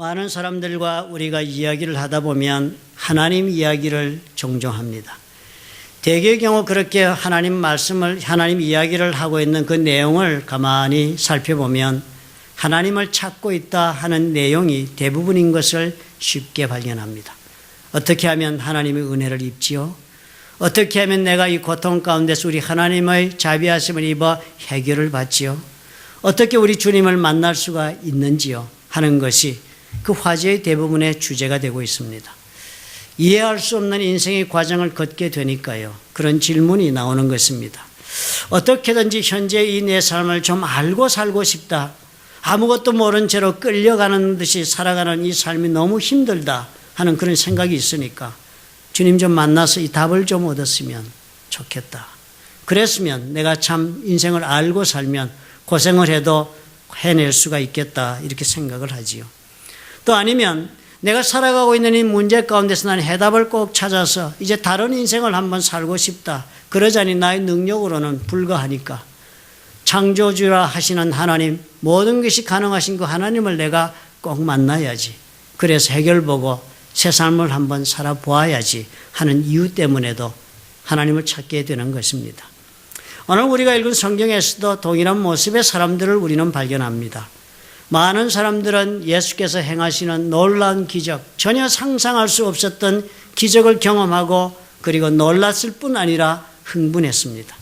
많은 사람들과 우리가 이야기를 하다 보면 하나님 이야기를 종종 합니다. 대개의 경우 그렇게 하나님 말씀을, 하나님 이야기를 하고 있는 그 내용을 가만히 살펴보면 하나님을 찾고 있다 하는 내용이 대부분인 것을 쉽게 발견합니다. 어떻게 하면 하나님의 은혜를 입지요? 어떻게 하면 내가 이 고통 가운데서 우리 하나님의 자비하심을 입어 해결을 받지요? 어떻게 우리 주님을 만날 수가 있는지요? 하는 것이 그 화제의 대부분의 주제가 되고 있습니다. 이해할 수 없는 인생의 과정을 걷게 되니까요. 그런 질문이 나오는 것입니다. 어떻게든지 현재 이 내 삶을 좀 알고 살고 싶다. 아무것도 모른 채로 끌려가는 듯이 살아가는 이 삶이 너무 힘들다 하는 그런 생각이 있으니까 주님 좀 만나서 이 답을 좀 얻었으면 좋겠다. 그랬으면 내가 참 인생을 알고 살면 고생을 해도 해낼 수가 있겠다 이렇게 생각을 하지요. 또 아니면 내가 살아가고 있는 이 문제 가운데서 나는 해답을 꼭 찾아서 이제 다른 인생을 한번 살고 싶다. 그러자니 나의 능력으로는 불가하니까 창조주라 하시는 하나님, 모든 것이 가능하신 그 하나님을 내가 꼭 만나야지. 그래서 해결보고 새 삶을 한번 살아보아야지 하는 이유 때문에도 하나님을 찾게 되는 것입니다. 오늘 우리가 읽은 성경에서도 동일한 모습의 사람들을 우리는 발견합니다. 많은 사람들은 예수께서 행하시는 놀라운 기적, 전혀 상상할 수 없었던 기적을 경험하고 그리고 놀랐을 뿐 아니라 흥분했습니다.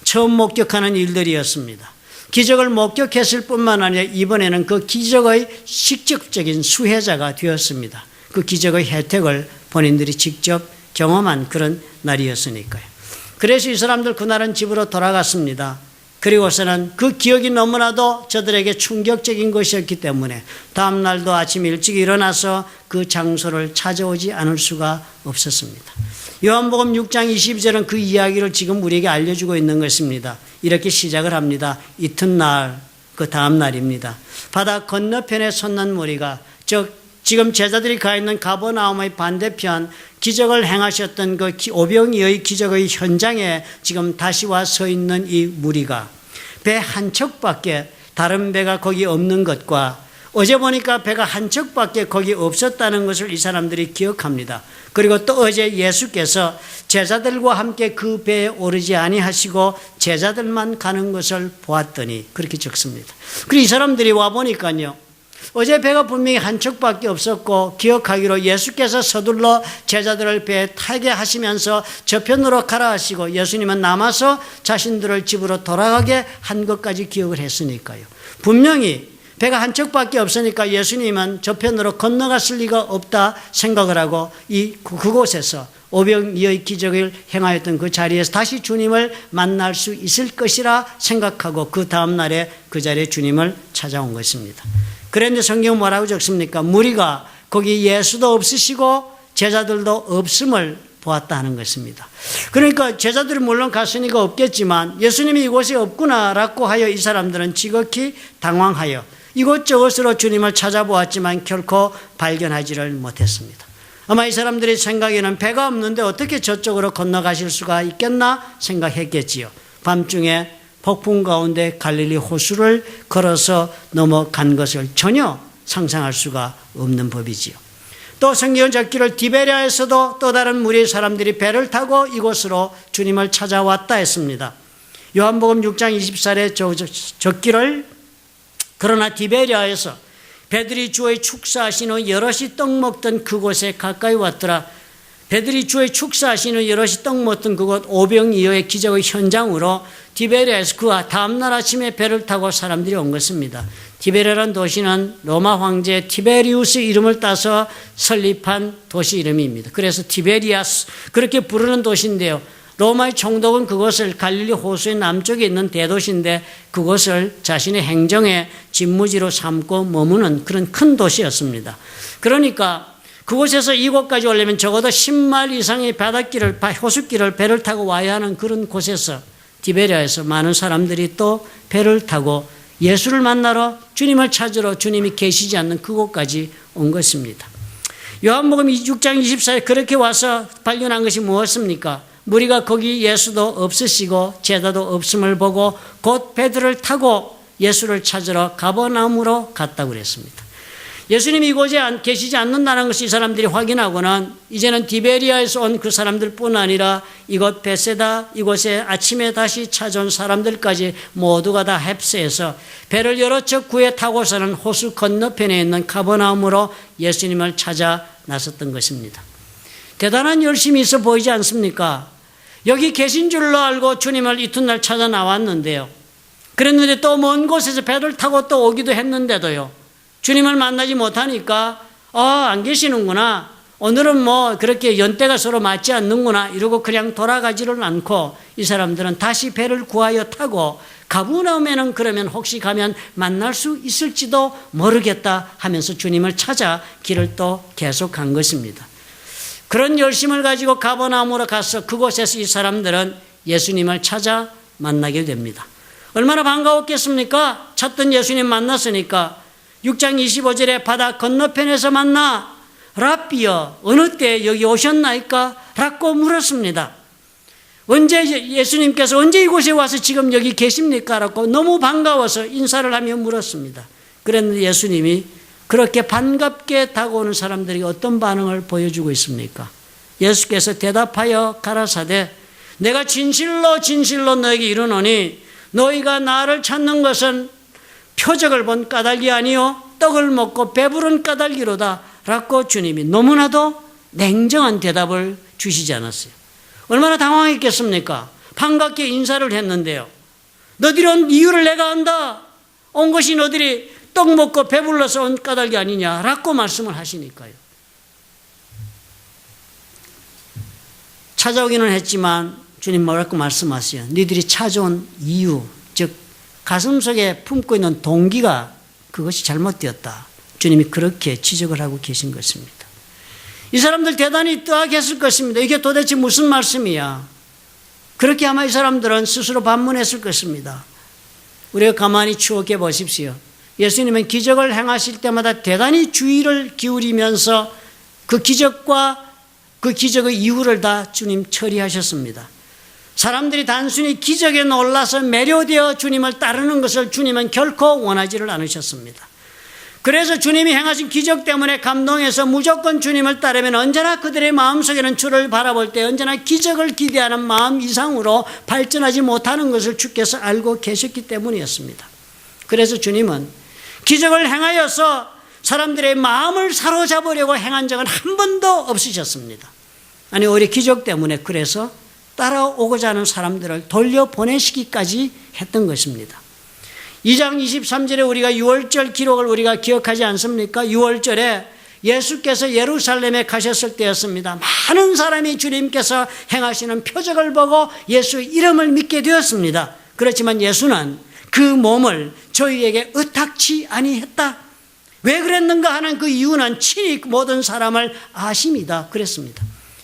처음 목격하는 일들이었습니다. 기적을 목격했을 뿐만 아니라 이번에는 그 기적의 직접적인 수혜자가 되었습니다. 그 기적의 혜택을 본인들이 직접 경험한 그런 날이었으니까요. 그래서 이 사람들 그날은 집으로 돌아갔습니다. 그리고서는 그 기억이 너무나도 저들에게 충격적인 것이었기 때문에 다음 날도 아침 일찍 일어나서 그 장소를 찾아오지 않을 수가 없었습니다. 요한복음 6장 22절은 그 이야기를 지금 우리에게 알려주고 있는 것입니다. 이렇게 시작을 합니다. 이튿날, 그 다음 날입니다. 바다 건너편에 섰는 무리가, 즉 지금 제자들이 가 있는 가버나움의 반대편 기적을 행하셨던 그 오병이의 기적의 현장에 지금 다시 와 서 있는 이 무리가 배 한 척밖에 다른 배가 거기 없는 것과 어제 보니까 배가 한 척밖에 거기 없었다는 것을 이 사람들이 기억합니다. 그리고 또 어제 예수께서 제자들과 함께 그 배에 오르지 아니하시고 제자들만 가는 것을 보았더니 그렇게 적습니다. 그리고 이 사람들이 와 보니까요. 어제 배가 분명히 한 척밖에 없었고 기억하기로 예수께서 서둘러 제자들을 배에 타게 하시면서 저편으로 가라 하시고 예수님은 남아서 자신들을 집으로 돌아가게 한 것까지 기억을 했으니까요. 분명히 배가 한 척밖에 없으니까 예수님은 저편으로 건너갔을 리가 없다 생각을 하고 그곳에서 오병이의 기적을 행하였던 그 자리에서 다시 주님을 만날 수 있을 것이라 생각하고 그 다음 날에 그 자리에 주님을 찾아온 것입니다. 그런데 성경은 뭐라고 적습니까? 무리가 거기 예수도 없으시고 제자들도 없음을 보았다 하는 것입니다. 그러니까 제자들이 물론 갔으니까 없겠지만 예수님이 이곳에 없구나라고 하여 이 사람들은 지극히 당황하여 이곳저곳으로 주님을 찾아보았지만 결코 발견하지를 못했습니다. 아마 이 사람들의 생각에는 배가 없는데 어떻게 저쪽으로 건너가실 수가 있겠나 생각했겠지요. 밤중에 폭풍 가운데 갈릴리 호수를 걸어서 넘어간 것을 전혀 상상할 수가 없는 법이지요. 또 성경은 적기를 디베랴에서도 또 다른 무리의 사람들이 배를 타고 이곳으로 주님을 찾아왔다 했습니다. 요한복음 6장 24절에 적기를 그러나 디베랴에서 배들이 주의 축사하신 후 여럿이 떡 먹던 그곳에 가까이 왔더라. 배들이 주의 축사하신 후 여럿이 떡 먹던 그곳 오병이어의 기적의 현장으로 디베랴에서 그 다음 날 아침에 배를 타고 사람들이 온 것입니다. 디베랴라는 도시는 로마 황제 티베리우스 이름을 따서 설립한 도시 이름입니다. 그래서 티베리아스 그렇게 부르는 도시인데요. 로마의 총독은 그것을 갈릴리 호수의 남쪽에 있는 대도시인데 그것을 자신의 행정의 집무지로 삼고 머무는 그런 큰 도시였습니다. 그러니까 그곳에서 이곳까지 오려면 적어도 10마일 이상의 바닷길을, 호숫길을 배를 타고 와야 하는 그런 곳에서 디베랴에서 많은 사람들이 또 배를 타고 예수를 만나러 주님을 찾으러 주님이 계시지 않는 그곳까지 온 것입니다. 요한복음 6장 24절 그렇게 와서 발견한 것이 무엇입니까? 무리가 거기 예수도 없으시고 제자도 없음을 보고 곧 배들을 타고 예수를 찾으러 가버나움으로 갔다고 그랬습니다. 예수님이 이곳에 계시지 않는다는 것을 이 사람들이 확인하고는 이제는 디베리아에서 온 그 사람들뿐 아니라 이곳 베세다 이곳에 아침에 다시 찾아온 사람들까지 모두가 다 합세해서 배를 여러 척 구해 타고서는 호수 건너편에 있는 가버나움으로 예수님을 찾아 나섰던 것입니다. 대단한 열심이 있어 보이지 않습니까? 여기 계신 줄로 알고 주님을 이튿날 찾아 나왔는데요. 그랬는데 또 먼 곳에서 배를 타고 또 오기도 했는데도요. 주님을 만나지 못하니까 안 계시는구나. 오늘은 뭐 그렇게 연대가 서로 맞지 않는구나. 이러고 그냥 돌아가지를 않고 이 사람들은 다시 배를 구하여 타고 가버나움에는 그러면 혹시 가면 만날 수 있을지도 모르겠다 하면서 주님을 찾아 길을 또 계속 간 것입니다. 그런 열심을 가지고 가버나움으로 가서 그곳에서 이 사람들은 예수님을 찾아 만나게 됩니다. 얼마나 반가웠겠습니까? 찾던 예수님 만났으니까 6장 25절에 바다 건너편에서 만나 랍비여 어느 때 여기 오셨나이까? 라고 물었습니다. 예수님께서 언제 이곳에 와서 지금 여기 계십니까? 라고 너무 반가워서 인사를 하며 물었습니다. 그랬는데 예수님이 그렇게 반갑게 다가오는 사람들이 어떤 반응을 보여주고 있습니까? 예수께서 대답하여 가라사대 내가 진실로 진실로 너에게 이르노니 너희가 나를 찾는 것은 표적을 본 까닭이 아니요 떡을 먹고 배부른 까닭이로다 라고 주님이 너무나도 냉정한 대답을 주시지 않았어요. 얼마나 당황했겠습니까? 반갑게 인사를 했는데요. 너희들이 온 이유를 내가 안다. 온 것이 너희들이 떡 먹고 배불러서 온 까닭이 아니냐라고 말씀을 하시니까요. 찾아오기는 했지만 주님 뭐라고 말씀하세요? 너희들이 찾아온 이유, 즉 가슴속에 품고 있는 동기가 그것이 잘못되었다. 주님이 그렇게 지적을 하고 계신 것입니다. 이 사람들 대단히 뜨악했을 것입니다. 이게 도대체 무슨 말씀이야? 그렇게 아마 이 사람들은 스스로 반문했을 것입니다. 우리가 가만히 추억해 보십시오. 예수님은 기적을 행하실 때마다 대단히 주의를 기울이면서 그 기적과 그 기적의 이유를 다 주님 처리하셨습니다. 사람들이 단순히 기적에 놀라서 매료되어 주님을 따르는 것을 주님은 결코 원하지를 않으셨습니다. 그래서 주님이 행하신 기적 때문에 감동해서 무조건 주님을 따르면 언제나 그들의 마음속에는 주를 바라볼 때 언제나 기적을 기대하는 마음 이상으로 발전하지 못하는 것을 주께서 알고 계셨기 때문이었습니다. 그래서 주님은 기적을 행하여서 사람들의 마음을 사로잡으려고 행한 적은 한 번도 없으셨습니다. 아니 오히려 기적 때문에 그래서 따라오고자 하는 사람들을 돌려보내시기까지 했던 것입니다. 2장 23절에 우리가 6월절 기록을 우리가 기억하지 않습니까? 6월절에 예수께서 예루살렘에 가셨을 때였습니다. 많은 사람이 주님께서 행하시는 표적을 보고 예수의 이름을 믿게 되었습니다. 그렇지만 예수는 그 몸을 저희에게 의탁치 아니했다. 왜 그랬는가 하는 그 이유는 친히 모든 사람을 아심이다. 그랬습니다.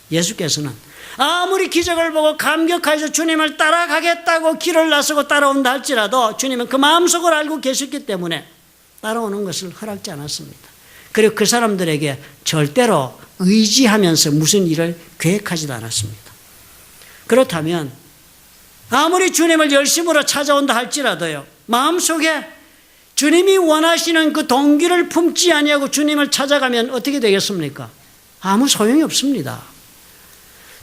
예수께서는 아무리 기적을 보고 감격하여서 주님을 따라가겠다고 길을 나서고 따라온다 할지라도 주님은 그 마음속을 알고 계셨기 때문에 따라오는 것을 허락지 않았습니다. 그리고 그 사람들에게 절대로 의지하면서 무슨 일을 계획하지도 않았습니다. 그렇다면 아무리 주님을 열심으로 찾아온다 할지라도요, 마음속에 주님이 원하시는 그 동기를 품지 아니하고 주님을 찾아가면 어떻게 되겠습니까? 아무 소용이 없습니다.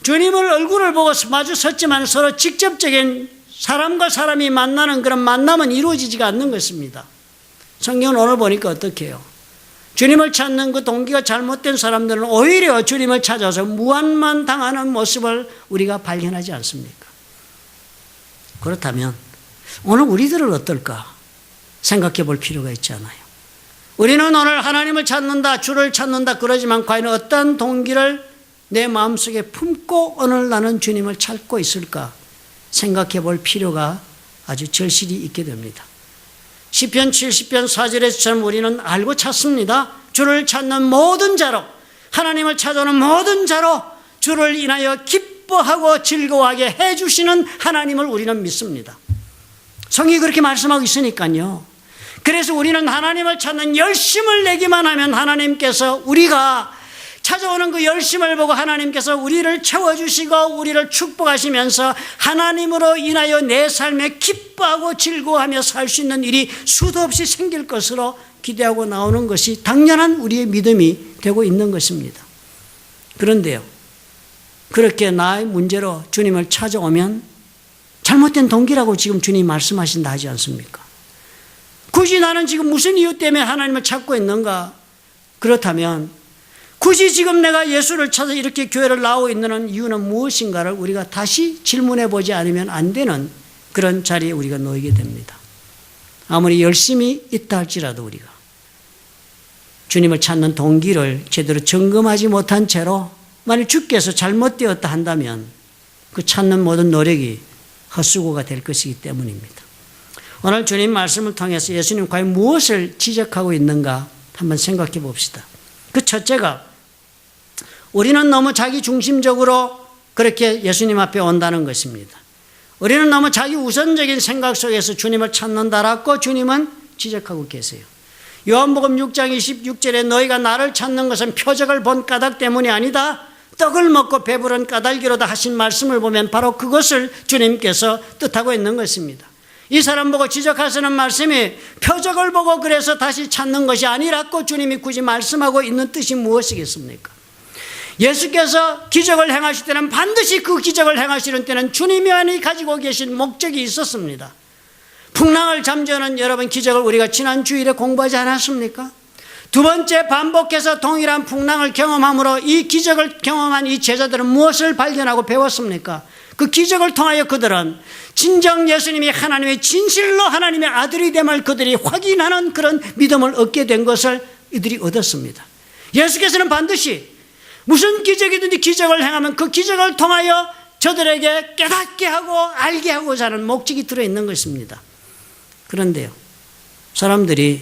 주님을 얼굴을 보고 마주 섰지만 서로 직접적인 사람과 사람이 만나는 그런 만남은 이루어지지가 않는 것입니다. 성경은 오늘 보니까 어떻게 해요? 주님을 찾는 그 동기가 잘못된 사람들은 오히려 주님을 찾아서 무한만 당하는 모습을 우리가 발견하지 않습니까? 그렇다면 오늘 우리들은 어떨까 생각해 볼 필요가 있지 않아요? 우리는 오늘 하나님을 찾는다, 주를 찾는다 그러지만 과연 어떤 동기를 내 마음속에 품고 오늘 나는 주님을 찾고 있을까 생각해 볼 필요가 아주 절실히 있게 됩니다. 시편 70편 4절에서처럼 우리는 알고 찾습니다. 주를 찾는 모든 자로, 하나님을 찾아오는 모든 자로 주를 인하여 기뻐하고 즐거워하게 해주시는 하나님을 우리는 믿습니다. 성경이 그렇게 말씀하고 있으니까요. 그래서 우리는 하나님을 찾는 열심을 내기만 하면 하나님께서 우리가 찾아오는 그 열심을 보고 하나님께서 우리를 채워주시고 우리를 축복하시면서 하나님으로 인하여 내 삶에 기뻐하고 즐거워하며 살 수 있는 일이 수도 없이 생길 것으로 기대하고 나오는 것이 당연한 우리의 믿음이 되고 있는 것입니다. 그런데요, 그렇게 나의 문제로 주님을 찾아오면 잘못된 동기라고 지금 주님 말씀하신다 하지 않습니까? 굳이 나는 지금 무슨 이유 때문에 하나님을 찾고 있는가? 그렇다면 굳이 지금 내가 예수를 찾아 이렇게 교회를 나오고 있는 이유는 무엇인가를 우리가 다시 질문해 보지 않으면 안 되는 그런 자리에 우리가 놓이게 됩니다. 아무리 열심히 있다 할지라도 우리가 주님을 찾는 동기를 제대로 점검하지 못한 채로 만약 주께서 잘못되었다 한다면 그 찾는 모든 노력이 헛수고가 될 것이기 때문입니다. 오늘 주님 말씀을 통해서 예수님 과연 무엇을 지적하고 있는가 한번 생각해 봅시다. 그 첫째가 우리는 너무 자기 중심적으로 그렇게 예수님 앞에 온다는 것입니다. 우리는 너무 자기 우선적인 생각 속에서 주님을 찾는다라고 주님은 지적하고 계세요. 요한복음 6장 26절에 너희가 나를 찾는 것은 표적을 본 까닭 때문이 아니다. 떡을 먹고 배부른 까닭이로다 하신 말씀을 보면 바로 그것을 주님께서 뜻하고 있는 것입니다. 이 사람 보고 지적하시는 말씀이 표적을 보고 그래서 다시 찾는 것이 아니라고 주님이 굳이 말씀하고 있는 뜻이 무엇이겠습니까? 예수께서 기적을 행하실 때는 반드시 그 기적을 행하시는 때는 주님이 가지고 계신 목적이 있었습니다. 풍랑을 잠재우는 여러분 기적을 우리가 지난 주일에 공부하지 않았습니까? 두 번째, 반복해서 동일한 풍랑을 경험함으로 이 기적을 경험한 이 제자들은 무엇을 발견하고 배웠습니까? 그 기적을 통하여 그들은 진정 예수님이 하나님의 진실로 하나님의 아들이 됨을 그들이 확인하는 그런 믿음을 얻게 된 것을 이들이 얻었습니다. 예수께서는 반드시 무슨 기적이든지 기적을 행하면 그 기적을 통하여 저들에게 깨닫게 하고 알게 하고자 하는 목적이 들어있는 것입니다. 그런데요, 사람들이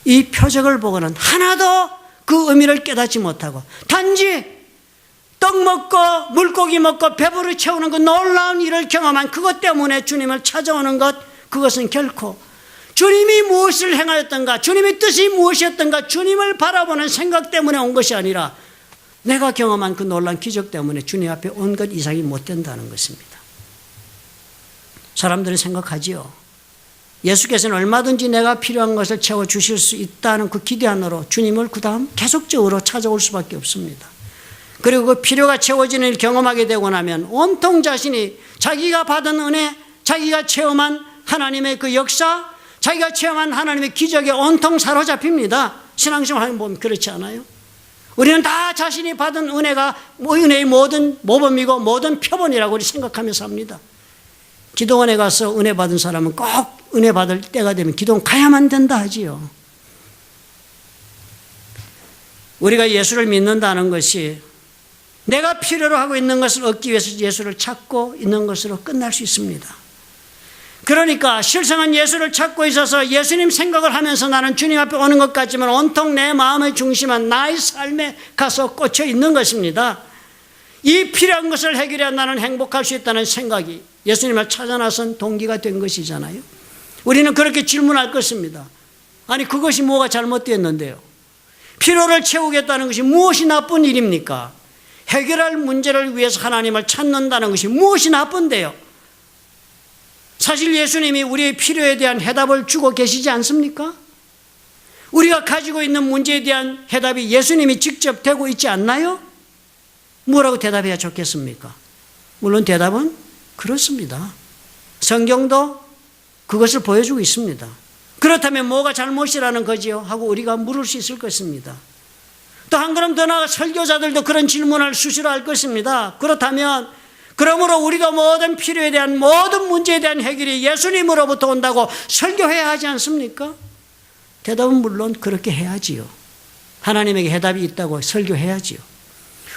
이 표적을 보고는 하나도 그 의미를 깨닫지 못하고 단지 떡 먹고 물고기 먹고 배부르 채우는 그 놀라운 일을 경험한 그것 때문에 주님을 찾아오는 것, 그것은 결코 주님이 무엇을 행하였던가, 주님의 뜻이 무엇이었던가, 주님을 바라보는 생각 때문에 온 것이 아니라 내가 경험한 그 놀라운 기적 때문에 주님 앞에 온 것 이상이 못 된다는 것입니다. 사람들은 생각하지요. 예수께서는 얼마든지 내가 필요한 것을 채워주실 수 있다는 그 기대 안으로 주님을 그 다음 계속적으로 찾아올 수밖에 없습니다. 그리고 그 필요가 채워지는 일을 경험하게 되고 나면 온통 자신이 자기가 받은 은혜, 자기가 체험한 하나님의 그 역사, 자기가 체험한 하나님의 기적에 온통 사로잡힙니다. 신앙생활 보면 그렇지 않아요? 우리는 다 자신이 받은 은혜가 은혜의 모든 모범이고 모든 표본이라고 생각하며 삽니다. 기도원에 가서 은혜 받은 사람은 꼭 은혜 받을 때가 되면 기도원 가야만 된다 하지요. 우리가 예수를 믿는다는 것이 내가 필요로 하고 있는 것을 얻기 위해서 예수를 찾고 있는 것으로 끝날 수 있습니다. 그러니까 실상은 예수를 찾고 있어서 예수님 생각을 하면서 나는 주님 앞에 오는 것 같지만 온통 내 마음의 중심은 나의 삶에 가서 꽂혀 있는 것입니다. 이 필요한 것을 해결해야 나는 행복할 수 있다는 생각이 예수님을 찾아 나선 동기가 된 것이잖아요. 우리는 그렇게 질문할 것입니다. 아니 그것이 뭐가 잘못되었는데요? 필요를 채우겠다는 것이 무엇이 나쁜 일입니까? 해결할 문제를 위해서 하나님을 찾는다는 것이 무엇이 나쁜데요? 사실 예수님이 우리의 필요에 대한 해답을 주고 계시지 않습니까? 우리가 가지고 있는 문제에 대한 해답이 예수님이 직접 되고 있지 않나요? 뭐라고 대답해야 좋겠습니까? 물론 대답은 그렇습니다. 성경도 그것을 보여주고 있습니다. 그렇다면 뭐가 잘못이라는 거지요? 하고 우리가 물을 수 있을 것입니다. 또 한 걸음 더 나아가 설교자들도 그런 질문을 수시로 할 것입니다. 그렇다면 그러므로 우리가 모든 필요에 대한 모든 문제에 대한 해결이 예수님으로부터 온다고 설교해야 하지 않습니까? 대답은 물론 그렇게 해야지요. 하나님에게 해답이 있다고 설교해야지요.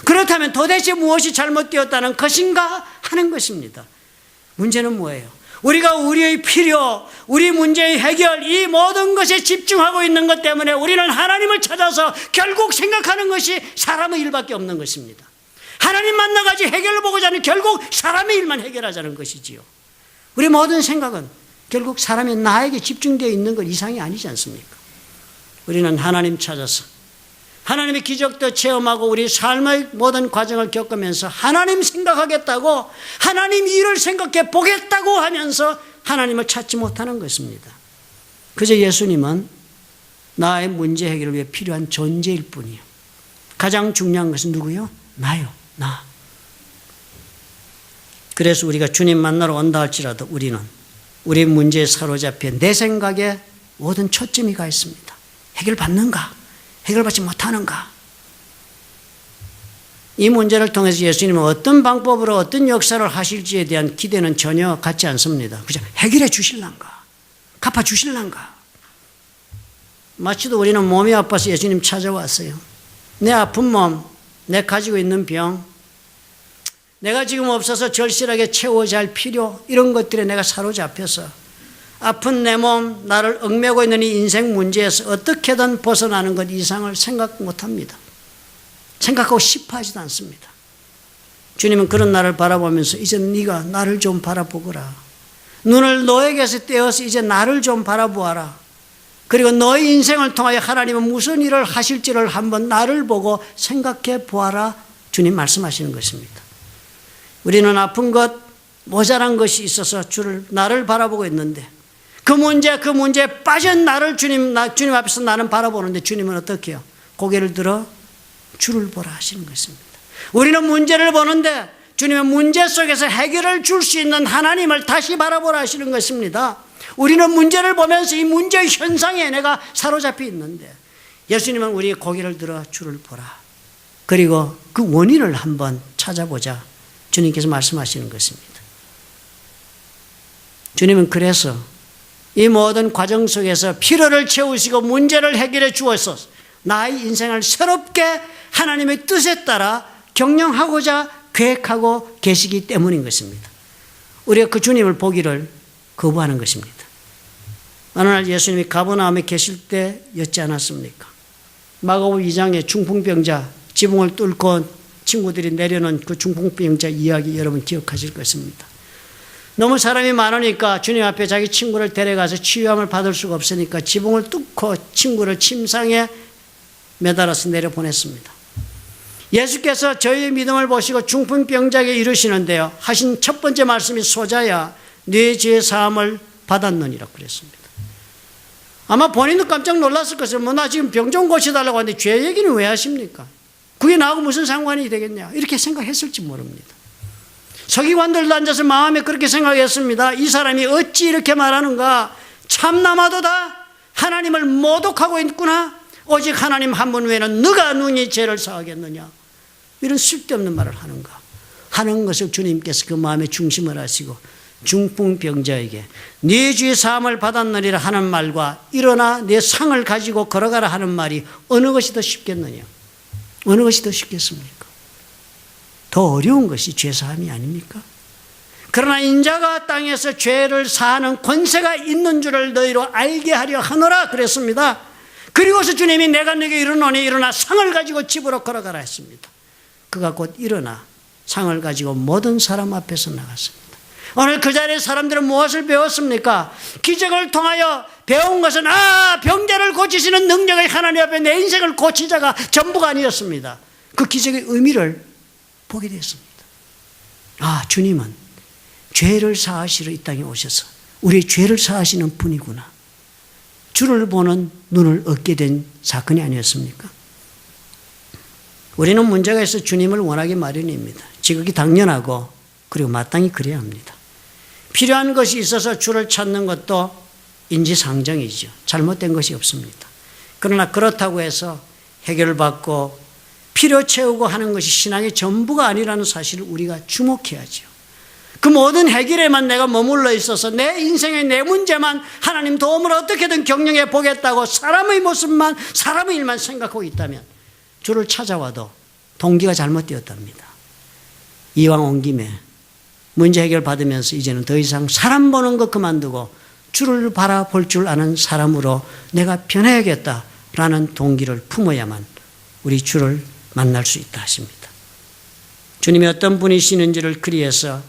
그렇다면 도대체 무엇이 잘못되었다는 것인가 하는 것입니다. 문제는 뭐예요? 우리가 우리의 필요, 우리 문제의 해결, 이 모든 것에 집중하고 있는 것 때문에 우리는 하나님을 찾아서 결국 생각하는 것이 사람의 일밖에 없는 것입니다. 하나님 만나가지고 해결을 보고자 하는 결국 사람의 일만 해결하자는 것이지요. 우리 모든 생각은 결국 사람이 나에게 집중되어 있는 것 이상이 아니지 않습니까? 우리는 하나님 찾아서 하나님의 기적도 체험하고 우리 삶의 모든 과정을 겪으면서 하나님 생각하겠다고, 하나님 일을 생각해 보겠다고 하면서 하나님을 찾지 못하는 것입니다. 그저 예수님은 나의 문제 해결을 위해 필요한 존재일 뿐이에요. 가장 중요한 것은 누구요? 나요. 나. 그래서 우리가 주님 만나러 온다 할지라도 우리는 우리 문제에 사로잡혀 내 생각에 모든 초점이 가 있습니다. 해결받는가? 해결받지 못하는가? 이 문제를 통해서 예수님은 어떤 방법으로 어떤 역사를 하실지에 대한 기대는 전혀 갖지 않습니다. 그죠? 해결해 주실란가? 갚아 주실란가? 마치도 우리는 몸이 아파서 예수님 찾아왔어요. 내 아픈 몸, 내 가지고 있는 병, 내가 지금 없어서 절실하게 채워야 할 필요, 이런 것들에 내가 사로잡혀서 아픈 내 몸, 나를 얽매고 있는 이 인생 문제에서 어떻게든 벗어나는 것 이상을 생각 못합니다. 생각하고 싶어 하지도 않습니다. 주님은 그런 나를 바라보면서 이제 네가 나를 좀 바라보거라. 눈을 너에게서 떼어서 이제 나를 좀 바라보아라. 그리고 너의 인생을 통하여 하나님은 무슨 일을 하실지를 한번 나를 보고 생각해 보아라. 주님 말씀하시는 것입니다. 우리는 아픈 것, 모자란 것이 있어서 나를 바라보고 있는데 그 문제에 빠진 나를 주님 앞에서 나는 바라보는데 주님은 어떻게 해요? 고개를 들어 주를 보라 하시는 것입니다. 우리는 문제를 보는데 주님은 문제 속에서 해결을 줄 수 있는 하나님을 다시 바라보라 하시는 것입니다. 우리는 문제를 보면서 이 문제의 현상에 내가 사로잡혀 있는데 예수님은 우리의 고개를 들어 주를 보라. 그리고 그 원인을 한번 찾아보자. 주님께서 말씀하시는 것입니다. 주님은 그래서 이 모든 과정 속에서 필요를 채우시고 문제를 해결해 주어서 나의 인생을 새롭게 하나님의 뜻에 따라 경영하고자 계획하고 계시기 때문인 것입니다. 우리가 그 주님을 보기를 거부하는 것입니다. 어느 날 예수님이 가버나움에 계실 때였지 않았습니까? 마가복음 2장에 중풍병자 지붕을 뚫고 친구들이 내려놓은 그 중풍병자 이야기 여러분 기억하실 것입니다. 너무 사람이 많으니까 주님 앞에 자기 친구를 데려가서 치유함을 받을 수가 없으니까 지붕을 뚫고 친구를 침상에 매달아서 내려보냈습니다. 예수께서 저희의 믿음을 보시고 중풍병자에게 이르시는데요, 하신 첫 번째 말씀이 소자야 네 죄 사함을 받았느니라 그랬습니다. 아마 본인도 깜짝 놀랐을 것을 나 지금 병 좀 고쳐달라고 하는데 죄 얘기는 왜 하십니까? 그게 나하고 무슨 상관이 되겠냐 이렇게 생각했을지 모릅니다. 서기관들도 앉아서 마음에 그렇게 생각했습니다. 이 사람이 어찌 이렇게 말하는가? 참나마도다 하나님을 모독하고 있구나. 오직 하나님 한 분 외에는 누가 능히 죄를 사하겠느냐. 이런 쓸데없는 말을 하는 것을 주님께서 그 마음의 중심을 하시고 중풍병자에게 네 죄 사함을 받았느니라 하는 말과 일어나 내 상을 가지고 걸어가라 하는 말이 어느 것이 더 쉽겠느냐? 어느 것이 더 쉽겠습니까? 더 어려운 것이 죄 사함이 아닙니까? 그러나 인자가 땅에서 죄를 사하는 권세가 있는 줄을 너희로 알게 하려 하노라 그랬습니다. 그리고서 주님이 내가 너에게 이르노니 일어나 상을 가지고 집으로 걸어가라 했습니다. 그가 곧 일어나 상을 가지고 모든 사람 앞에서 나갔습니다. 오늘 그 자리에 사람들은 무엇을 배웠습니까? 기적을 통하여 배운 것은 병자를 고치시는 능력의 하나님 앞에 내 인생을 고치자가 전부가 아니었습니다. 그 기적의 의미를 보게 됐습니다. 주님은 죄를 사하시러 이 땅에 오셔서 우리의 죄를 사하시는 분이구나. 주를 보는 눈을 얻게 된 사건이 아니었습니까? 우리는 문제가 있어 주님을 원하기 마련입니다. 지극히 당연하고 그리고 마땅히 그래야 합니다. 필요한 것이 있어서 주를 찾는 것도 인지상정이죠. 잘못된 것이 없습니다. 그러나 그렇다고 해서 해결을 받고 필요 채우고 하는 것이 신앙의 전부가 아니라는 사실을 우리가 주목해야죠. 그 모든 해결에만 내가 머물러 있어서 내 인생의 내 문제만 하나님 도움을 어떻게든 경영해 보겠다고 사람의 모습만 사람의 일만 생각하고 있다면 주를 찾아와도 동기가 잘못되었답니다. 이왕 온 김에 문제 해결 받으면서 이제는 더 이상 사람 보는 것 그만두고 주를 바라볼 줄 아는 사람으로 내가 변해야겠다라는 동기를 품어야만 우리 주를 만날 수 있다 하십니다. 주님이 어떤 분이시는지를 그리해서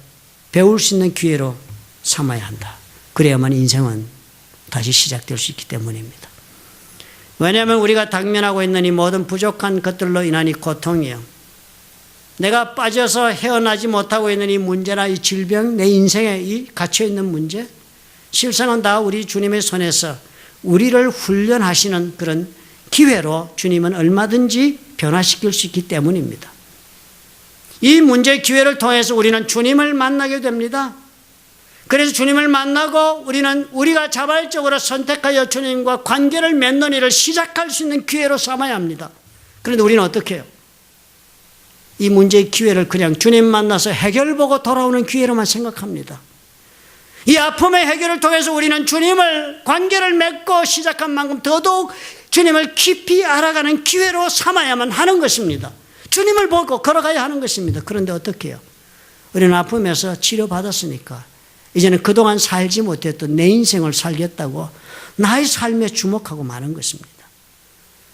배울 수 있는 기회로 삼아야 한다. 그래야만 인생은 다시 시작될 수 있기 때문입니다. 왜냐하면 우리가 당면하고 있는 이 모든 부족한 것들로 인한 이 고통이요, 내가 빠져서 헤어나지 못하고 있는 이 문제나 이 질병, 내 인생에 이 갇혀있는 문제, 실상은 다 우리 주님의 손에서 우리를 훈련하시는 그런 기회로 주님은 얼마든지 변화시킬 수 있기 때문입니다. 이 문제의 기회를 통해서 우리는 주님을 만나게 됩니다. 그래서 주님을 만나고 우리는 우리가 자발적으로 선택하여 주님과 관계를 맺는 일을 시작할 수 있는 기회로 삼아야 합니다. 그런데 우리는 어떻게 해요? 이 문제의 기회를 그냥 주님 만나서 해결보고 돌아오는 기회로만 생각합니다. 이 아픔의 해결을 통해서 우리는 주님을 관계를 맺고 시작한 만큼 더더욱 주님을 깊이 알아가는 기회로 삼아야만 하는 것입니다. 주님을 보고 걸어가야 하는 것입니다. 그런데 어떻게 해요? 우리는 아픔에서 치료받았으니까 이제는 그동안 살지 못했던 내 인생을 살겠다고 나의 삶에 주목하고 마는 것입니다.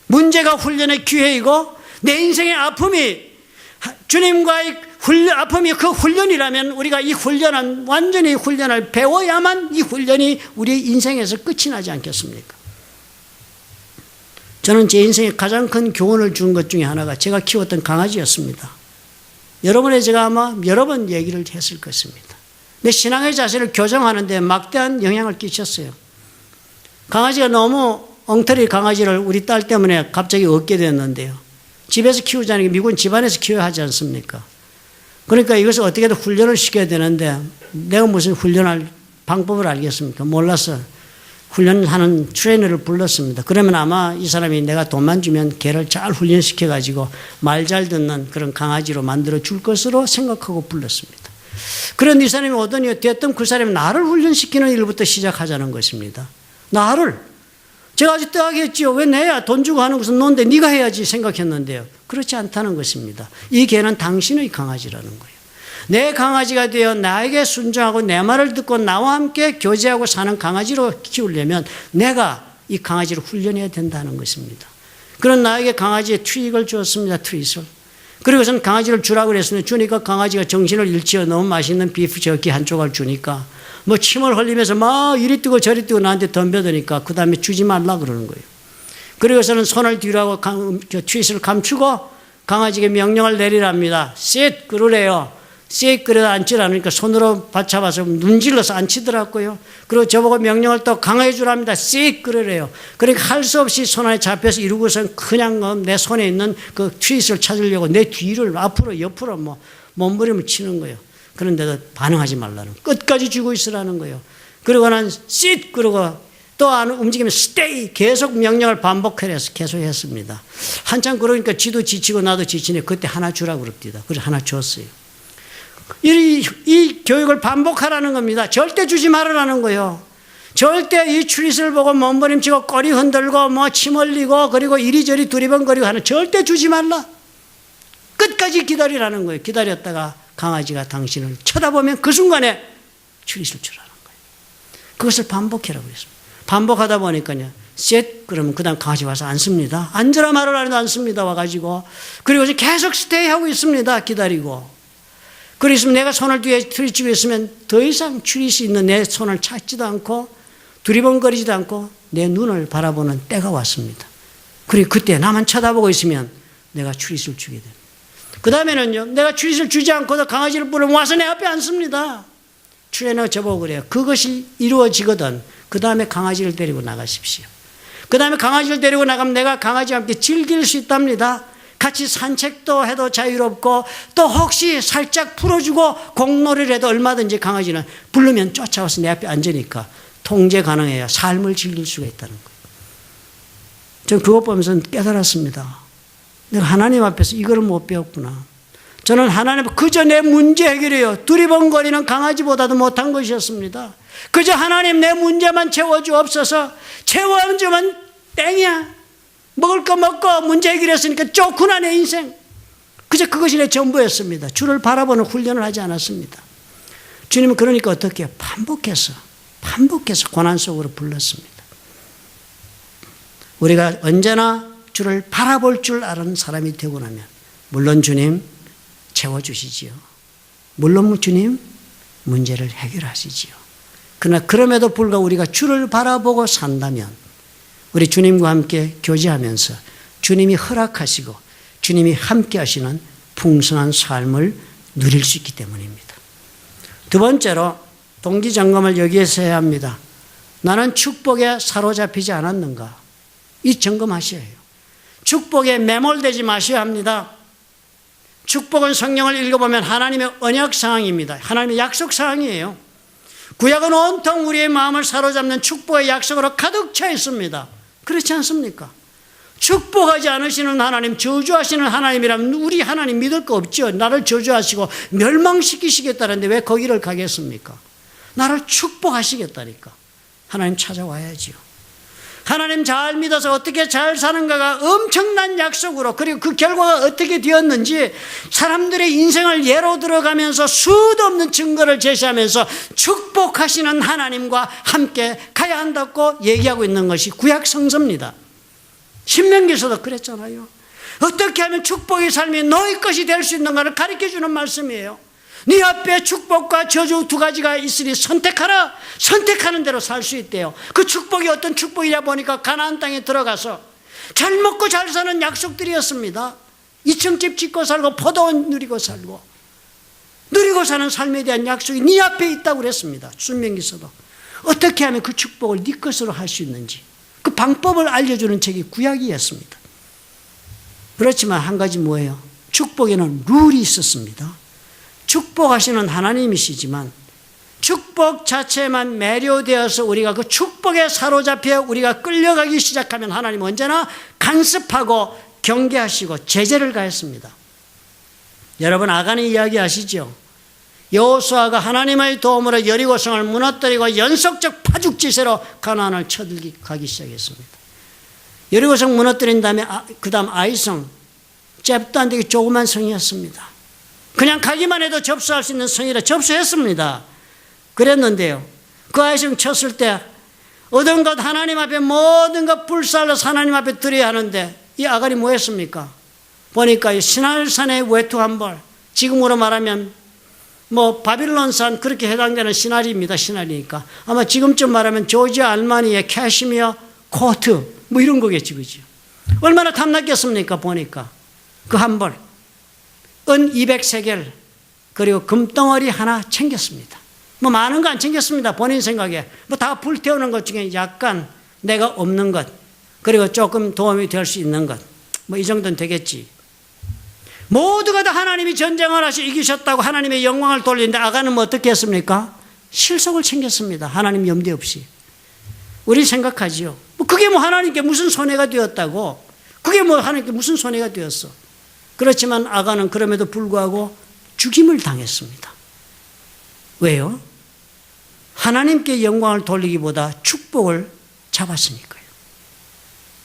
문제가 훈련의 기회이고 내 인생의 아픔이 주님과의 아픔이 그 훈련이라면 우리가 이 훈련은 완전히 훈련을 배워야만 이 훈련이 우리 인생에서 끝이 나지 않겠습니까? 저는 제 인생에 가장 큰 교훈을 준 것 중에 하나가 제가 키웠던 강아지였습니다. 여러분에 제가 아마 여러 번 얘기를 했을 것입니다. 내 신앙의 자세를 교정하는 데 막대한 영향을 끼쳤어요. 강아지가 너무 엉터리 강아지를 우리 딸 때문에 갑자기 얻게 됐는데요. 집에서 키우자는 게 미국은 집안에서 키워야 하지 않습니까? 그러니까 이것을 어떻게든 훈련을 시켜야 되는데 내가 무슨 훈련할 방법을 알겠습니까? 몰라서 훈련하는 트레이너를 불렀습니다. 그러면 아마 이 사람이 내가 돈만 주면 개를 잘 훈련시켜가지고 말 잘 듣는 그런 강아지로 만들어 줄 것으로 생각하고 불렀습니다. 그런데 이 사람이 오더니 됐든 그 사람이 나를 훈련시키는 일부터 시작하자는 것입니다. 나를. 제가 아주 뜨하겠지요. 왜 내야 돈 주고 하는 것은 너인데 네가 해야지 생각했는데요. 그렇지 않다는 것입니다. 이 개는 당신의 강아지라는 거예요. 내 강아지가 되어 나에게 순종하고 내 말을 듣고 나와 함께 교제하고 사는 강아지로 키우려면 내가 이 강아지를 훈련해야 된다는 것입니다. 그런 나에게 강아지의 트릭을 주었습니다. 트릿을. 그리고선 강아지를 주라고 그랬습니다. 주니까 강아지가 정신을 잃지요. 너무 맛있는 비프 저기 한 조각 주니까 뭐 침을 흘리면서 막 이리 뛰고 저리 뛰고 나한테 덤벼드니까 그 다음에 주지 말라 그러는 거예요. 그리고서는 손을 뒤로 하고 트윗을 감추고 강아지에게 명령을 내리랍니다. sit 그러래요. sit 그래도 앉질 않으니까 손으로 받잡아서 눈질러서 앉히더라고요. 그리고 저보고 명령을 또 강하게 주랍니다. sit 그러래요. 그러니까 할 수 없이 손 안에 잡혀서 이러고선 그냥 내 손에 있는 그 트윗을 찾으려고 내 뒤를 앞으로 옆으로 뭐 몸부림을 치는 거예요. 그런데도 반응하지 말라는 거예요. 끝까지 쥐고 있으라는 거예요. 그리고 난 sit 그러고 또 안 움직이면 stay 계속 명령을 반복해서 계속 했습니다. 한참 그러니까 지도 지치고 나도 지치네. 그때 하나 주라고 그럽니다. 그래서 하나 줬어요. 이 교육을 반복하라는 겁니다. 절대 주지 말으라는 거예요. 절대 이 트윗을 보고 몸부림치고 꼬리 흔들고 뭐 침 흘리고 그리고 이리저리 두리번거리고 하는 절대 주지 말라. 끝까지 기다리라는 거예요. 기다렸다가 강아지가 당신을 쳐다보면 그 순간에 트윗을 주라는 거예요. 그것을 반복해라고 했습니다. 반복하다 보니까요. 셋 그러면 그 다음 강아지 와서 앉습니다. 앉으라 말을 안 해도 앉습니다. 와가지고 그리고 계속 스테이하고 있습니다. 기다리고. 그래서 내가 손을 뒤에 트윗 쥐고 있으면 더 이상 트윗이 있는 내 손을 찾지도 않고 두리번거리지도 않고 내 눈을 바라보는 때가 왔습니다. 그리고 그때 나만 쳐다보고 있으면 내가 트윗을 주게 됩니다. 그 다음에는요, 내가 트윗을 주지 않고도 강아지를 부르면 와서 내 앞에 앉습니다. 트레이너가 저보고 그래요. 그것이 이루어지거든. 그 다음에 강아지를 데리고 나가십시오. 그 다음에 강아지를 데리고 나가면 내가 강아지와 함께 즐길 수 있답니다. 같이 산책도 해도 자유롭고 또 혹시 살짝 풀어주고 공놀이를 해도 얼마든지 강아지는 부르면 쫓아와서 내 앞에 앉으니까 통제 가능해야 삶을 즐길 수가 있다는 거예요. 저는 그것 보면서 깨달았습니다. 내가 하나님 앞에서 이걸 못 배웠구나. 저는 하나님 그저 내 문제 해결이에요. 두리번거리는 강아지보다도 못한 것이었습니다. 그저 하나님 내 문제만 채워주옵소서. 채워주면 땡이야. 먹을 거 먹고 문제 해결했으니까 좋구나 내 인생. 그저 그것이 내 전부였습니다. 주를 바라보는 훈련을 하지 않았습니다. 주님은 그러니까 어떻게 해요? 반복해서 고난 속으로 불렀습니다. 우리가 언제나 주를 바라볼 줄 아는 사람이 되고 나면 물론 주님 채워주시지요. 물론 주님 문제를 해결하시지요. 그러나 그럼에도 불구하고 우리가 주를 바라보고 산다면 우리 주님과 함께 교제하면서 주님이 허락하시고 주님이 함께 하시는 풍성한 삶을 누릴 수 있기 때문입니다. 두 번째로 동기 점검을 여기에서 해야 합니다. 나는 축복에 사로잡히지 않았는가? 이 점검하셔야 해요. 축복에 매몰되지 마셔야 합니다. 축복은 성경을 읽어보면 하나님의 언약 사항입니다. 하나님의 약속 사항이에요. 구약은 온통 우리의 마음을 사로잡는 축복의 약속으로 가득 차 있습니다. 그렇지 않습니까? 축복하지 않으시는 하나님, 저주하시는 하나님이라면 우리 하나님 믿을 거 없죠. 나를 저주하시고 멸망시키시겠다는데 왜 거기를 가겠습니까? 나를 축복하시겠다니까. 하나님 찾아와야지요. 하나님 잘 믿어서 어떻게 잘 사는가가 엄청난 약속으로, 그리고 그 결과가 어떻게 되었는지 사람들의 인생을 예로 들어가면서 수도 없는 증거를 제시하면서 축복하시는 하나님과 함께 가야 한다고 얘기하고 있는 것이 구약 성서입니다. 신명기에서도 그랬잖아요. 어떻게 하면 축복의 삶이 너희 것이 될 수 있는가를 가르쳐주는 말씀이에요. 네 앞에 축복과 저주 두 가지가 있으니 선택하라. 선택하는 대로 살 수 있대요. 그 축복이 어떤 축복이냐 보니까 가나안 땅에 들어가서 잘 먹고 잘 사는 약속들이었습니다. 2층 집 짓고 살고 포도원 누리고 살고 누리고 사는 삶에 대한 약속이 네 앞에 있다고 그랬습니다. 신명기에서도. 어떻게 하면 그 축복을 네 것으로 할 수 있는지 그 방법을 알려주는 책이 구약이었습니다. 그렇지만 한 가지 뭐예요? 축복에는 룰이 있었습니다. 축복하시는 하나님이시지만 축복 자체에만 매료되어서 우리가 그 축복에 사로잡혀 우리가 끌려가기 시작하면 하나님은 언제나 간섭하고 경계하시고 제재를 가했습니다. 여러분 아간의 이야기 아시죠? 여호수아가 하나님의 도움으로 여리고성을 무너뜨리고 연속적 파죽지세로 가나안을 쳐들기 시작했습니다. 여리고성 무너뜨린 다음에 그 다음 아이성, 잽도 안 되게 조그만 성이었습니다. 그냥 가기만 해도 접수할 수 있는 성이라 접수했습니다. 그랬는데요, 그 아이성 쳤을 때 얻은 것 하나님 앞에 모든 것 불살라서 하나님 앞에 드려야 하는데 이 아간이 뭐 했습니까? 보니까 시날산의 외투 한 벌, 지금으로 말하면 뭐 바빌론산 그렇게 해당되는 시나리입니다. 시나리니까 아마 지금쯤 말하면 조지아 알마니의 캐시미어 코트 뭐 이런 거겠지, 그죠? 얼마나 탐났겠습니까? 보니까 그 한 벌, 은 200세겔, 그리고 금덩어리 하나 챙겼습니다. 뭐 많은 거 안 챙겼습니다. 본인 생각에 뭐 다 불태우는 것 중에 약간 내가 없는 것, 그리고 조금 도움이 될 수 있는 것, 뭐 이 정도는 되겠지. 모두가 다 하나님이 전쟁을 하시 이기셨다고 하나님의 영광을 돌리는데 아간은 뭐 어떻게 했습니까? 실속을 챙겼습니다. 하나님 염두 없이. 우리 생각하지요. 뭐 그게 뭐 하나님께 무슨 손해가 되었다고? 그게 뭐 하나님께 무슨 손해가 되었어? 그렇지만 아간은 그럼에도 불구하고 죽임을 당했습니다. 왜요? 하나님께 영광을 돌리기보다 축복을 잡았으니까요.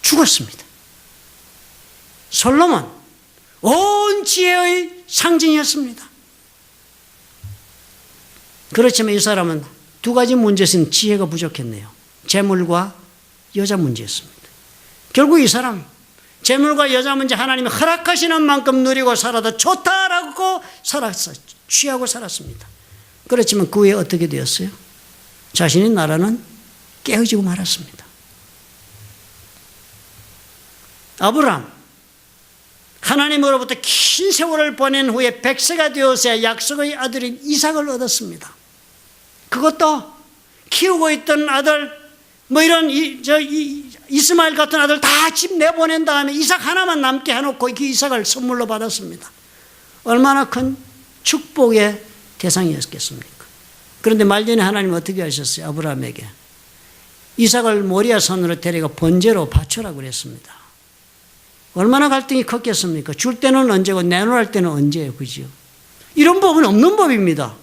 죽었습니다. 솔로몬, 온 지혜의 상징이었습니다. 그렇지만 이 사람은 두 가지 문제에서는 지혜가 부족했네요. 재물과 여자 문제였습니다. 결국 이 사람 재물과 여자 문제 하나님이 허락하시는 만큼 누리고 살아도 좋다라고 살았어요. 취하고 살았습니다. 그렇지만 그 후에 어떻게 되었어요? 자신의 나라는 깨어지고 말았습니다. 아브라함, 하나님으로부터 긴 세월을 보낸 후에 100세가 되어서야 약속의 아들인 이삭을 얻었습니다. 그것도 키우고 있던 아들, 뭐 이런 이스마엘 같은 아들 다 집 내보낸 다음에 이삭 하나만 남게 해놓고 그 이삭을 선물로 받았습니다. 얼마나 큰 축복의 대상이었겠습니까? 그런데 말년에 하나님 어떻게 하셨어요? 아브라함에게 이삭을 모리아 산으로 데려가 번제로 바쳐라 그랬습니다. 얼마나 갈등이 컸겠습니까? 줄 때는 언제고 내놓을 때는 언제예요, 그죠? 이런 법은 없는 법입니다.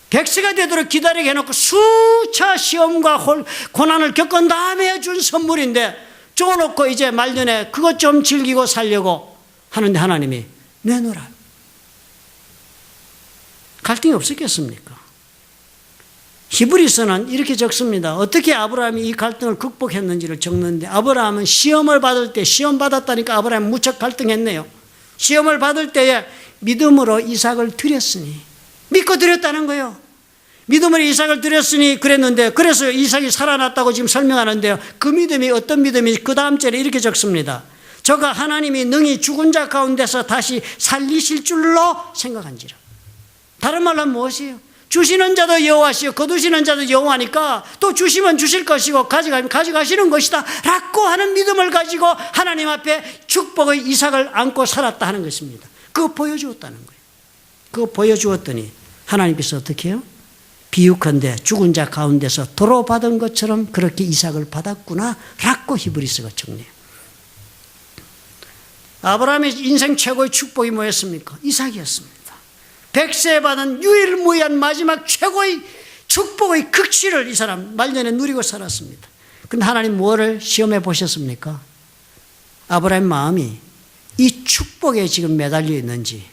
100세가 되도록 기다리게 해놓고 수차 시험과 고난을 겪은 다음에 준 선물인데 줘놓고 이제 말년에 그것 좀 즐기고 살려고 하는데 하나님이 내놓으라. 갈등이 없었겠습니까? 히브리서는 이렇게 적습니다. 어떻게 아브라함이 이 갈등을 극복했는지를 적는데 아브라함은 시험을 받을 때, 시험 받았다니까 아브라함은 무척 갈등했네요. 시험을 받을 때에 믿음으로 이삭을 드렸으니, 믿고 드렸다는 거예요. 믿음으로 이삭을 드렸으니 그랬는데 그래서 이삭이 살아났다고 지금 설명하는데요. 그 믿음이 어떤 믿음이 그 다음 절에 이렇게 적습니다. 저가 하나님이 능히 죽은 자 가운데서 다시 살리실 줄로 생각한지라. 다른 말로 무엇이에요? 주시는 자도 여호와시요 거두시는 자도 여호와니까 또 주시면 주실 것이고 가져가면 가져가시는 것이다 라고 하는 믿음을 가지고 하나님 앞에 축복의 이삭을 안고 살았다 하는 것입니다. 그거 보여주었다는 거예요. 그거 보여주었더니 하나님께서 어떻게 해요? 비유컨대 죽은 자 가운데서 도로 받은 것처럼 그렇게 이삭을 받았구나 라고 히브리서가 정리해요. 아브라함의 인생 최고의 축복이 뭐였습니까? 이삭이었습니다. 백세 받은 유일무이한 마지막 최고의 축복의 극치를 이 사람 말년에 누리고 살았습니다. 그런데 하나님 뭐를 시험해 보셨습니까? 아브라함의 마음이 이 축복에 지금 매달려 있는지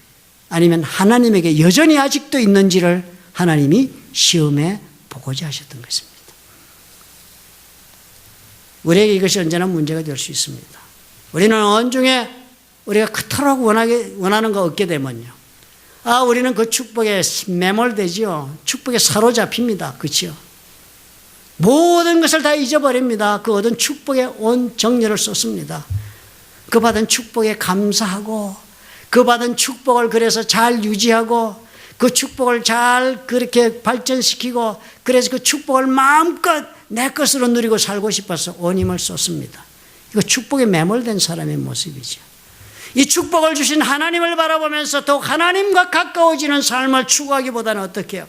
아니면 하나님에게 여전히 아직도 있는지를 하나님이 시험해 보고자 하셨던 것입니다. 우리에게 이것이 언제나 문제가 될 수 있습니다. 우리는 언중에 우리가 그토록 원하는 거 얻게 되면요. 우리는 그 축복에 매몰되지요. 축복에 사로잡힙니다. 그렇죠? 모든 것을 다 잊어버립니다. 그 얻은 축복에 온 정열을 쏟습니다. 그 받은 축복에 감사하고 그 받은 축복을 그래서 잘 유지하고 그 축복을 잘 그렇게 발전시키고 그래서 그 축복을 마음껏 내 것으로 누리고 살고 싶어서 온 힘을 쏟습니다. 이거 축복에 매몰된 사람의 모습이죠. 이 축복을 주신 하나님을 바라보면서 더욱 하나님과 가까워지는 삶을 추구하기보다는 어떻게 해요?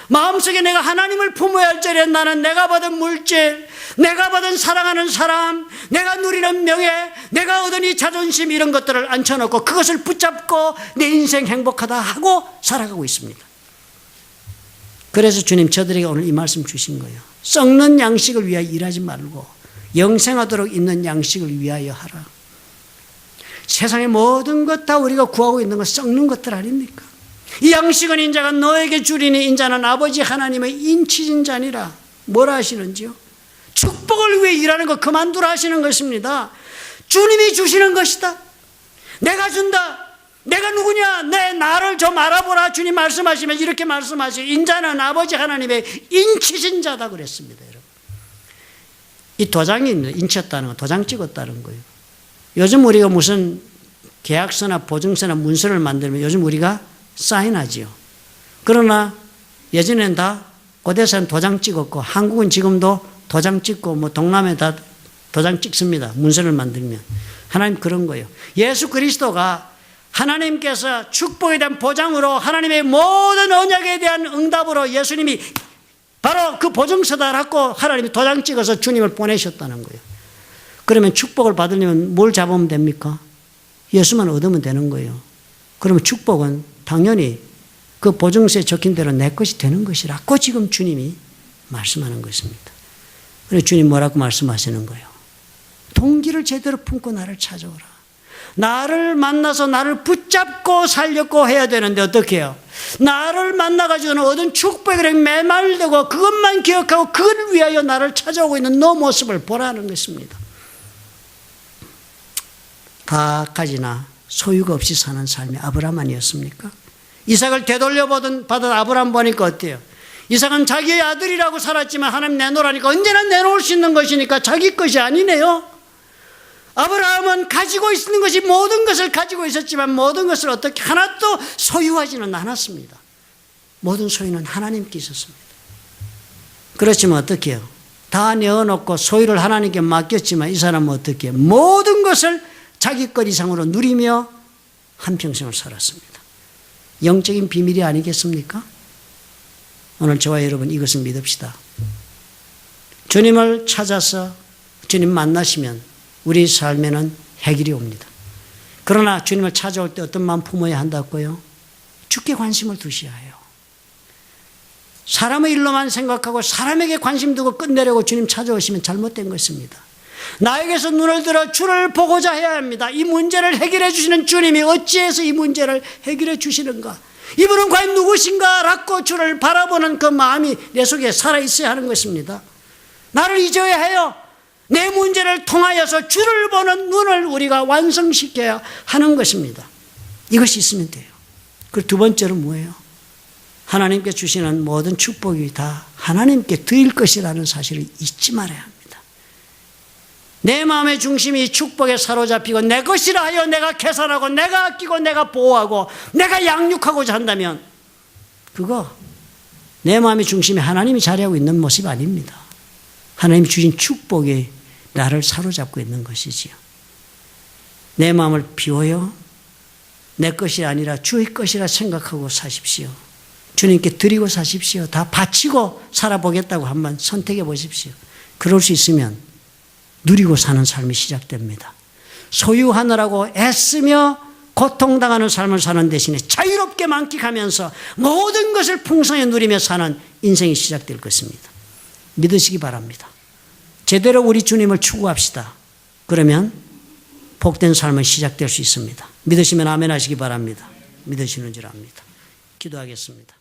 마음속에 내가 하나님을 품어야 할 절에 나는 내가 받은 물질, 내가 받은 사랑하는 사람, 내가 누리는 명예, 내가 얻은 이 자존심 이런 것들을 앉혀놓고 그것을 붙잡고 내 인생 행복하다 하고 살아가고 있습니다. 그래서 주님 저들에게 오늘 이 말씀 주신 거예요. 썩는 양식을 위하여 일하지 말고 영생하도록 있는 양식을 위하여 하라. 세상의 모든 것 다 우리가 구하고 있는 건 썩는 것들 아닙니까? 이 양식은 인자가 너에게 주리니 인자는 아버지 하나님의 인치진 자니라. 뭐라 하시는지요? 축복을 위해 일하는 거 그만두라 하시는 것입니다. 주님이 주시는 것이다. 내가 준다. 내가 누구냐? 나를 좀 알아보라. 주님 말씀하시면 이렇게 말씀하시고 인자는 아버지 하나님의 인치진 자다 그랬습니다. 여러분. 이 도장이 인쳤다는 거, 도장 찍었다는 거예요. 요즘 우리가 무슨 계약서나 보증서나 문서를 만들면 요즘 우리가 사인하지요. 그러나 예전에는 다 고대사는 도장 찍었고 한국은 지금도 도장 찍고 뭐 동남아에 다 도장 찍습니다. 문서를 만들면. 하나님 그런 거예요. 예수 그리스도가 하나님께서 축복에 대한 보장으로 하나님의 모든 언약에 대한 응답으로 예수님이 바로 그 보증서다라고 하나님이 도장 찍어서 주님을 보내셨다는 거예요. 그러면 축복을 받으려면 뭘 잡으면 됩니까? 예수만 얻으면 되는 거예요. 그러면 축복은 당연히 그 보증서에 적힌 대로 내 것이 되는 것이라고 지금 주님이 말씀하는 것입니다. 그래서 주님 뭐라고 말씀하시는 거예요? 동기를 제대로 품고 나를 찾아오라. 나를 만나서 나를 붙잡고 살려고 해야 되는데 어떻게 해요? 나를 만나가지고는 얻은 축복에 매말되고 그것만 기억하고 그걸 위하여 나를 찾아오고 있는 너 모습을 보라는 것입니다. 다 가지나 소유가 없이 사는 삶이 아브라함 아니었습니까? 이삭을 되돌려 받은 아브라함 보니까 어때요? 이삭은 자기의 아들이라고 살았지만 하나님 내놓으라니까 언제나 내놓을 수 있는 것이니까 자기 것이 아니네요. 아브라함은 가지고 있는 것이 모든 것을 가지고 있었지만 모든 것을 어떻게 하나도 소유하지는 않았습니다. 모든 소유는 하나님께 있었습니다. 그렇지만 어떻게 해요? 다 내어놓고 소유를 하나님께 맡겼지만 이 사람은 어떻게 해요? 모든 것을 자기 것 이상으로 누리며 한평생을 살았습니다. 영적인 비밀이 아니겠습니까? 오늘 저와 여러분 이것을 믿읍시다. 주님을 찾아서 주님 만나시면 우리 삶에는 해결이 옵니다. 그러나 주님을 찾아올 때 어떤 마음 품어야 한다고요? 주께 관심을 두셔야 해요. 사람의 일로만 생각하고 사람에게 관심 두고 끝내려고 주님 찾아오시면 잘못된 것입니다. 나에게서 눈을 들어 주를 보고자 해야 합니다. 이 문제를 해결해 주시는 주님이 어찌해서 이 문제를 해결해 주시는가? 이분은 과연 누구신가? 라고 주를 바라보는 그 마음이 내 속에 살아있어야 하는 것입니다. 나를 잊어야 해요. 내 문제를 통하여서 주를 보는 눈을 우리가 완성시켜야 하는 것입니다. 이것이 있으면 돼요. 그리고 두 번째로 뭐예요? 하나님께 주시는 모든 축복이 다 하나님께 드릴 것이라는 사실을 잊지 말아야 합니다. 내 마음의 중심이 이 축복에 사로잡히고 내 것이라 하여 내가 계산하고 내가 아끼고 내가 보호하고 내가 양육하고자 한다면 그거 내 마음의 중심이 하나님이 자리하고 있는 모습이 아닙니다. 하나님이 주신 축복이 나를 사로잡고 있는 것이지요. 내 마음을 비워요. 내 것이 아니라 주의 것이라 생각하고 사십시오. 주님께 드리고 사십시오. 다 바치고 살아보겠다고 한번 선택해 보십시오. 그럴 수 있으면 누리고 사는 삶이 시작됩니다. 소유하느라고 애쓰며 고통당하는 삶을 사는 대신에 자유롭게 만끽하면서 모든 것을 풍성히 누리며 사는 인생이 시작될 것입니다. 믿으시기 바랍니다. 제대로 우리 주님을 추구합시다. 그러면 복된 삶은 시작될 수 있습니다. 믿으시면 아멘 하시기 바랍니다. 믿으시는 줄 압니다. 기도하겠습니다.